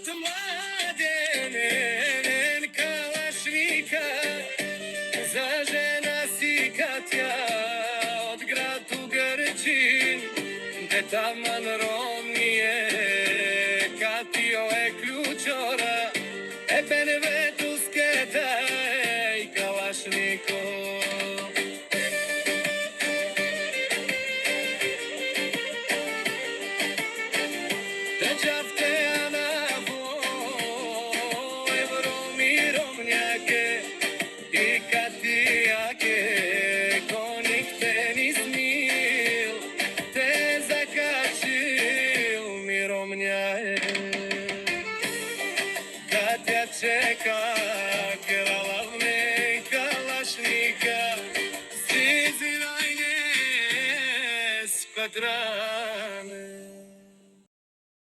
От младенен калашника за жена си Катја од град Угрчин, де таман ромније Катио е клучора, е бенветускета и калашнико. Чека кралавне калашника, зизирајне с квадрат.